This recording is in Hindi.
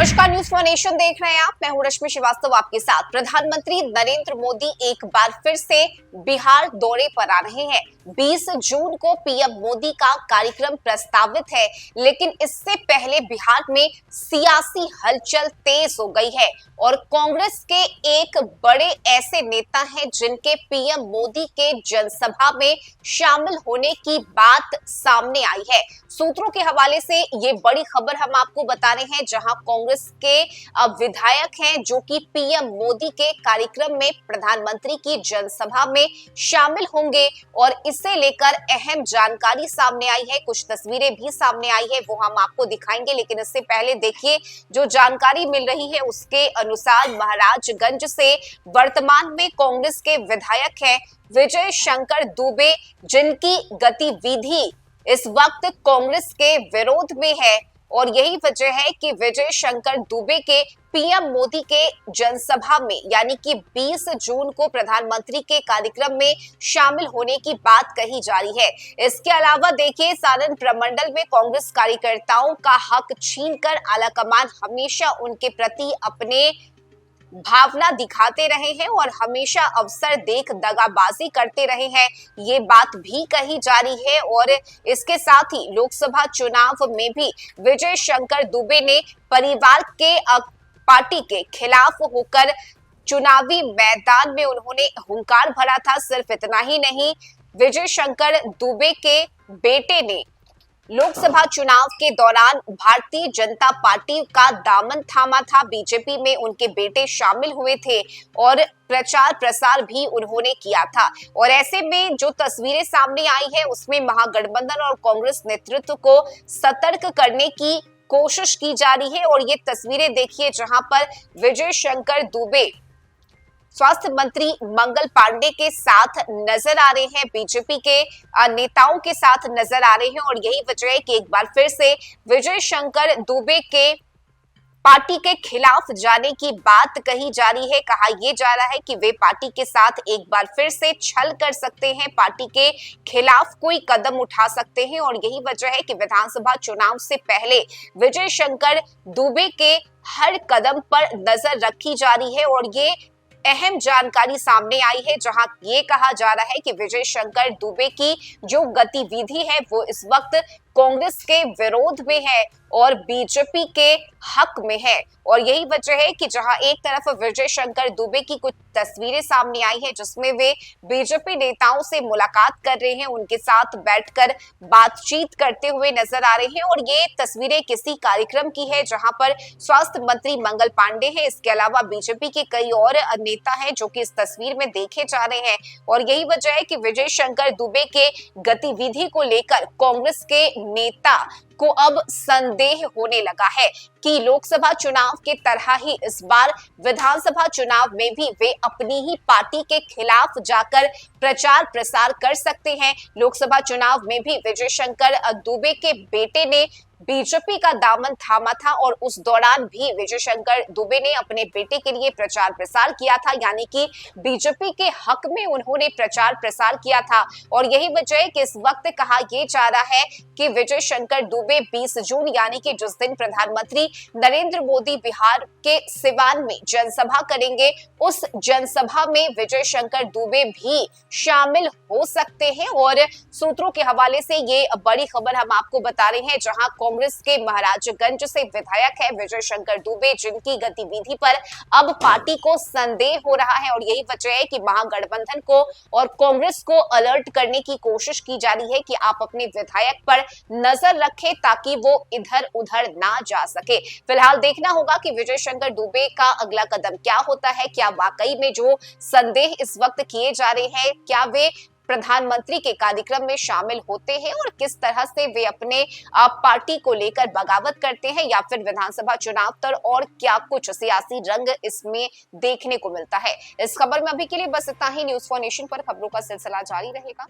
नमस्कार, न्यूज फॉर नेशन देख रहे हैं आप। मैं हूं रश्मि श्रीवास्तव आपके साथ। प्रधानमंत्री नरेंद्र मोदी एक बार फिर से बिहार दौरे पर आ रहे हैं। 20 जून को पीएम मोदी का कार्यक्रम प्रस्तावित है, लेकिन इससे पहले बिहार में सियासी हलचल तेज हो गई है और कांग्रेस के एक बड़े ऐसे नेता हैं जिनके पीएम मोदी के जनसभा में शामिल होने की बात सामने आई है। सूत्रों के हवाले से ये बड़ी खबर हम आपको बता रहे हैं, जहां कांग्रेस के विधायक हैं जो कि पीएम मोदी के कार्यक्रम में प्रधानमंत्री की जनसभा में शामिल होंगे और इसे लेकर अहम जानकारी सामने आई है। कुछ तस्वीरें भी सामने आई है, वो हम आपको दिखाएंगे, लेकिन इससे पहले देखिए जो जानकारी मिल रही है उसके अनुसार महाराजगंज से वर्तमान में कांग्रेस के विधायक हैं विजय शंकर दुबे, जिनकी गतिविधि इस वक्त कांग्रेस के विरोध में है और यही वजह है कि विजय शंकर दुबे के पीएम मोदी के जनसभा में यानी कि 20 जून को प्रधानमंत्री के कार्यक्रम में शामिल होने की बात कही जा रही है। इसके अलावा देखिए, सारण प्रमंडल में कांग्रेस कार्यकर्ताओं का हक छीनकर आलाकमान हमेशा उनके प्रति अपने भावना दिखाते रहे हैं और हमेशा अवसर देख दगाबाजी करते रहे हैं, ये बात भी कही जा रही है। और इसके साथ ही लोकसभा चुनाव में भी विजय शंकर दुबे ने परिवार के पार्टी के खिलाफ होकर चुनावी मैदान में उन्होंने हुंकार भरा था। सिर्फ इतना ही नहीं, विजय शंकर दुबे के बेटे ने लोकसभा चुनाव के दौरान भारतीय जनता पार्टी का दामन थामा था। बीजेपी में उनके बेटे शामिल हुए थे और प्रचार प्रसार भी उन्होंने किया था। और ऐसे में जो तस्वीरें सामने आई है उसमें महागठबंधन और कांग्रेस नेतृत्व को सतर्क करने की कोशिश की जा रही है। और ये तस्वीरें देखिए जहां पर विजय शंकर दुबे स्वास्थ्य मंत्री मंगल पांडे के साथ नजर आ रहे हैं, बीजेपी के नेताओं के साथ नजर आ रहे हैं। और यही वजह है कि एक बार फिर से विजय शंकर दुबे के पार्टी के खिलाफ जाने की बात कही जा रही है। कहा यह जा रहा है कि वे पार्टी के साथ एक बार फिर से छल कर सकते हैं, पार्टी के खिलाफ कोई कदम उठा सकते हैं। और यही वजह है कि विधानसभा चुनाव से पहले विजय शंकर दुबे के हर कदम पर नजर रखी जा रही है। और ये अहम जानकारी सामने आई है जहां ये कहा जा रहा है कि विजय शंकर दुबे की जो गतिविधि है वो इस वक्त कांग्रेस के विरोध में है और बीजेपी के हक में है। और यही वजह है कि जहां एक तरफ विजय शंकर दुबे की कुछ तस्वीरें सामने आई है जिसमें वे बीजेपी नेताओं से मुलाकात कर रहे हैं, उनके साथ बैठकर बातचीत करते हुए नजर आ रहे हैं। और ये तस्वीरें किसी कार्यक्रम की है जहां पर स्वास्थ्य मंत्री मंगल पांडे हैं, इसके अलावा बीजेपी के कई और नेता हैं जो कि इस तस्वीर में देखे जा रहे हैं। और यही वजह है कि विजय शंकर दुबे के गतिविधि को लेकर कांग्रेस के नेता को अब संदेह होने लगा है कि लोकसभा चुनाव के तरह ही इस बार विधानसभा चुनाव में भी वे अपनी ही पार्टी के खिलाफ जाकर प्रचार प्रसार कर सकते हैं। लोकसभा चुनाव में भी विजय शंकर दुबे के बेटे ने बीजेपी का दामन थामा था और उस दौरान भी विजय शंकर दुबे ने अपने बेटे के लिए प्रचार प्रसार किया था, यानी कि बीजेपी के हक में उन्होंने प्रचार प्रसार किया था। और यही वजह है कि इस वक्त कहा यह जा रहा है कि विजय शंकर दुबे 20 जून यानी कि जिस दिन प्रधानमंत्री नरेंद्र मोदी बिहार के सिवान में जनसभा करेंगे, उस जनसभा में विजय शंकर दुबे भी शामिल हो सकते हैं। और सूत्रों के हवाले से ये बड़ी खबर हम आपको बता रहे हैं, जहां कांग्रेस के महाराजगंज से विधायक है विजय शंकर दुबे, जिनकी गतिविधि पर अब पार्टी को संदेह हो रहा है। और यही वजह है कि महागठबंधन को और कांग्रेस को अलर्ट करने की कोशिश की जा रही है कि आप अपने विधायक पर नजर रखें ताकि वो इधर उधर ना जा सके। फिलहाल देखना होगा कि विजय शंकर दुबे का अगला कदम क्या होता है। क्या वाकई में जो संदेह इस वक्त किए जा रहे हैं, क्या वे प्रधानमंत्री के कार्यक्रम में शामिल होते हैं और किस तरह से वे अपने पार्टी को लेकर बगावत करते हैं, या फिर विधानसभा चुनाव पर और क्या कुछ सियासी रंग इसमें देखने को मिलता है। इस खबर में अभी के लिए बस इतना ही। न्यूज फॉर नेशन पर खबरों का सिलसिला जारी रहेगा।